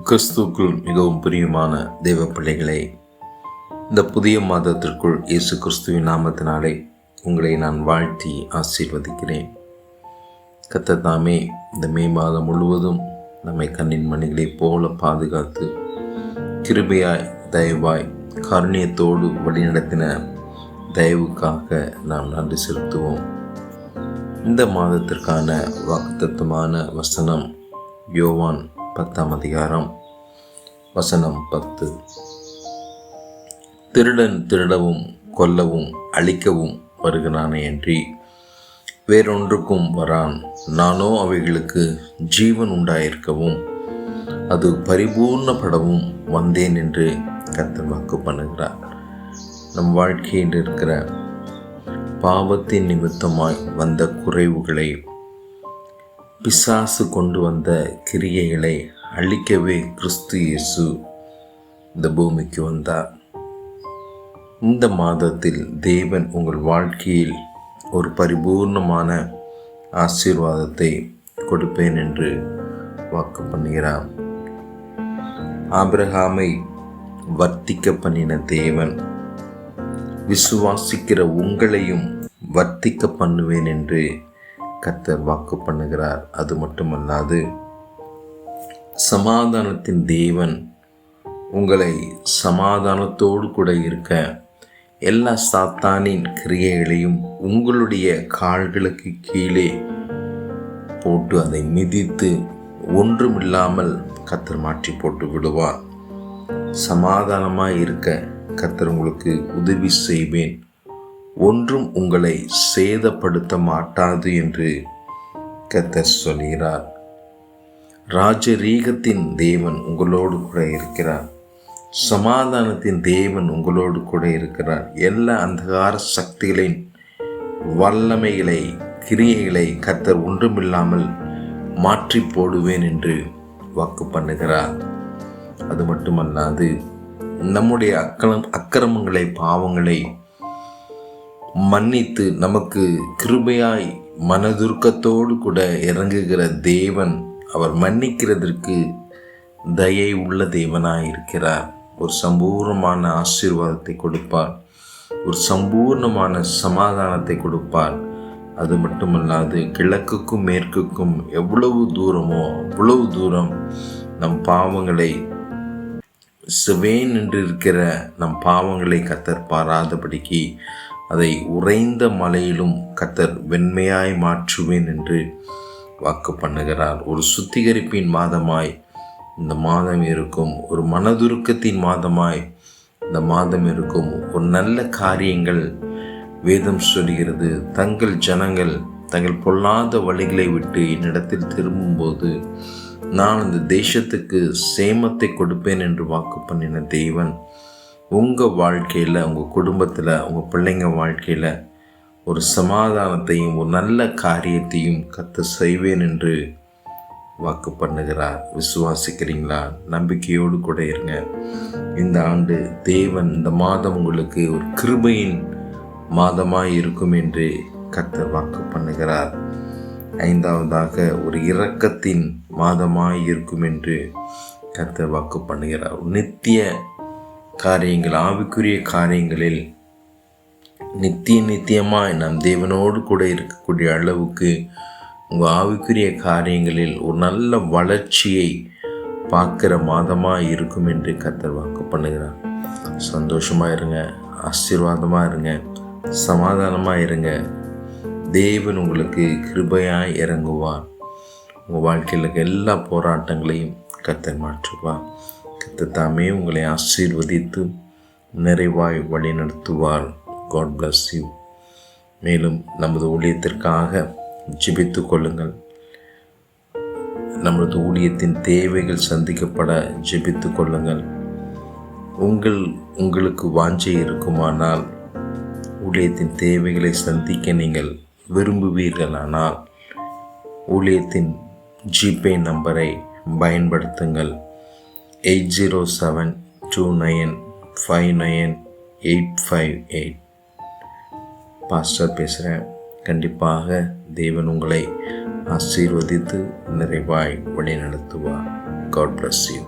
கிறிஸ்துவுக்குள் மிகவும் பிரியமான தேவ பிள்ளைகளே, இந்த புதிய மாதத்திற்குள் இயேசு கிறிஸ்துவின் நாமத்தினாலே உங்களை நான் வாழ்த்தி ஆசீர்வதிக்கிறேன். கர்த்தர் தாமே இந்த மே மாதம் முழுவதும் நம்மை கண்ணின் மணிகளைப் போல பாதுகாத்து கிருபையாய் தயவாய் கருணியத்தோடு வழிநடத்தின தயவுக்காக நாம் நன்றி செலுத்துவோம். இந்த மாதத்திற்கான வாக்குத்தத்தமான வசனம் யோவான் 10ஆம் அதிகாரம் வசனம் 10. திருடன் திருடவும் கொல்லவும் அழிக்கவும் வருகிறானே அன்றி வேறொன்றுக்கும் வரான். நானோ அவைகளுக்கு ஜீவன் உண்டாயிருக்கவும் அது பரிபூர்ணப்படவும் வந்தேன் என்று கர்த்தர் வாக்கு பண்ணுகிறார். நம் வாழ்க்கையில் இருக்கிற பாவத்தின் நிமித்தமாய் வந்த குறைவுகளை, பிசாசு கொண்டு வந்த கிரியைகளை அழிக்கவே கிறிஸ்து இயேசு இந்த பூமிக்கு வந்தார். இந்த மாதத்தில் தேவன் உங்கள் வாழ்க்கையில் ஒரு பரிபூர்ணமான ஆசீர்வாதத்தை கொடுப்பேன் என்று வாக்கு பண்ணுகிறார். ஆபிரகாமை வர்த்திக்க பண்ணின தேவன் விசுவாசிக்கிற உங்களையும் வர்த்திக்க பண்ணுவேன் என்று கர்த்தர் வாக்கு பண்ணுகிறார். அது மட்டுமல்லாது சமாதானத்தின் தேவன் உங்களை சமாதானத்தோடு கூட இருக்க எல்லா சாத்தானின் கிரியைகளையும் உங்களுடைய கால்களுக்கு கீழே போட்டு அதை மிதித்து ஒன்றுமில்லாமல் கர்த்தர் மாற்றி போட்டு விடுவார். சமாதானமாய் இருக்க கர்த்தர் உங்களுக்கு உதவி செய்வேன், ஒன்றும் உங்களை சேதப்படுத்த மாட்டாது என்று கர்த்தர் சொல்கிறார். ராஜரீகத்தின் தேவன் உங்களோடு கூட இருக்கிறார். சமாதானத்தின் தேவன் உங்களோடு கூட இருக்கிறார். எல்லா அந்தகார சக்திகளின் வல்லமைகளை, கிரியைகளை கர்த்தர் ஒன்றுமில்லாமல் மாற்றி போடுவேன் என்று வாக்கு பண்ணுகிறார். அது மட்டுமல்லாது நம்முடைய அக்கிரமங்களை, பாவங்களை மன்னித்து நமக்கு கிருபையாய் மனதுருக்கத்தோடு கூட இறங்குகிற தேவன், அவர் மன்னிக்கிறதற்கு தயை உள்ள தேவனாய் இருக்கிறார். ஒரு சம்பூர்ணமான ஆசீர்வாதத்தை கொடுப்பார், ஒரு சம்பூர்ணமான சமாதானத்தை கொடுப்பார். அது மட்டுமல்லாது கிழக்குக்கும் மேற்குக்கும் எவ்வளவு தூரமோ அவ்வளவு தூரம் நம் பாவங்களை, சிவேன் என்று இருக்கிற நம் பாவங்களை கர்த்தர் பாராதபடிக்கு அதை உறைந்த மலையிலும் கர்த்தர் வெண்மையாய் மாற்றுவேன் என்று வாக்கு பண்ணுகிறார். ஒரு சுத்திகரிப்பின் மாதமாய் இந்த மாதம் இருக்கும். ஒரு மனதுருக்கத்தின் மாதமாய் இந்த மாதம் இருக்கும். ஒரு நல்ல காரியங்கள் வேதம் சொல்கிறது. தங்கள் ஜனங்கள் தங்கள் பொல்லாத வழிகளை விட்டு என்னிடத்தில் திரும்பும்போது நான் இந்த தேசத்துக்கு சேமத்தை கொடுப்பேன் என்று வாக்கு பண்ணின தேவன் உங்கள் வாழ்க்கையில், உங்கள் குடும்பத்தில், உங்கள் பிள்ளைங்க வாழ்க்கையில் ஒரு சமாதானத்தையும் ஒரு நல்ல காரியத்தையும் கர்த்தர் செய்வேன் என்று வாக்கு பண்ணுகிறார். விசுவாசிக்கிறீங்களா? நம்பிக்கையோடு கூட இருங்க. இந்த ஆண்டு தேவன், இந்த மாதம் உங்களுக்கு ஒரு கிருபையின் மாதமாய் இருக்கும் என்று கர்த்தர் வாக்கு பண்ணுகிறார். 5வதாக ஒரு இரக்கத்தின் மாதமாய் இருக்கும் என்று கர்த்தர் வாக்கு பண்ணுகிறார். நித்திய காரியங்கள், ஆவிக்குரிய காரியங்களில் நித்தியமாய் நாம் தேவனோடு கூட இருக்கக்கூடிய அளவுக்கு உங்கள் ஆவிக்குரிய காரியங்களில் ஒரு நல்ல வளர்ச்சியை பார்க்குற மாதமாக இருக்கும் என்று கர்த்தர் வாக்கு பண்ணுகிறார். சந்தோஷமாக இருங்க, ஆசீர்வாதமாக இருங்க, சமாதானமாக இருங்க. தேவன் உங்களுக்கு கிருபையாய் இறங்குவார். உங்கள் வாழ்க்கையில் இருக்க எல்லா போராட்டங்களையும் கர்த்தர் மாற்றுவார். கர்த்தர் தாமே உங்களை ஆசீர்வதித்து நிறைவாய் வழி நடத்துவார். God bless you. மேலும் நமது ஊழியத்திற்காக ஜெபித்து கொள்ளுங்கள். நமது ஊழியத்தின் தேவைகள் சந்திக்கப்பட ஜெபித்து கொள்ளுங்கள். உங்களுக்கு வாஞ்சை இருக்குமானால், ஊழியத்தின் தேவைகளை சந்திக்க நீங்கள் விரும்புவீர்களானால் ஊழியத்தின் ஜிபே நம்பரை பயன்படுத்துங்கள். 8072959858. பாஸ்டர் பேசுகிறேன். கண்டிப்பாக தேவன் உங்களை ஆசீர்வதித்து நிறைவாய் வழி நடத்துவார். God bless you.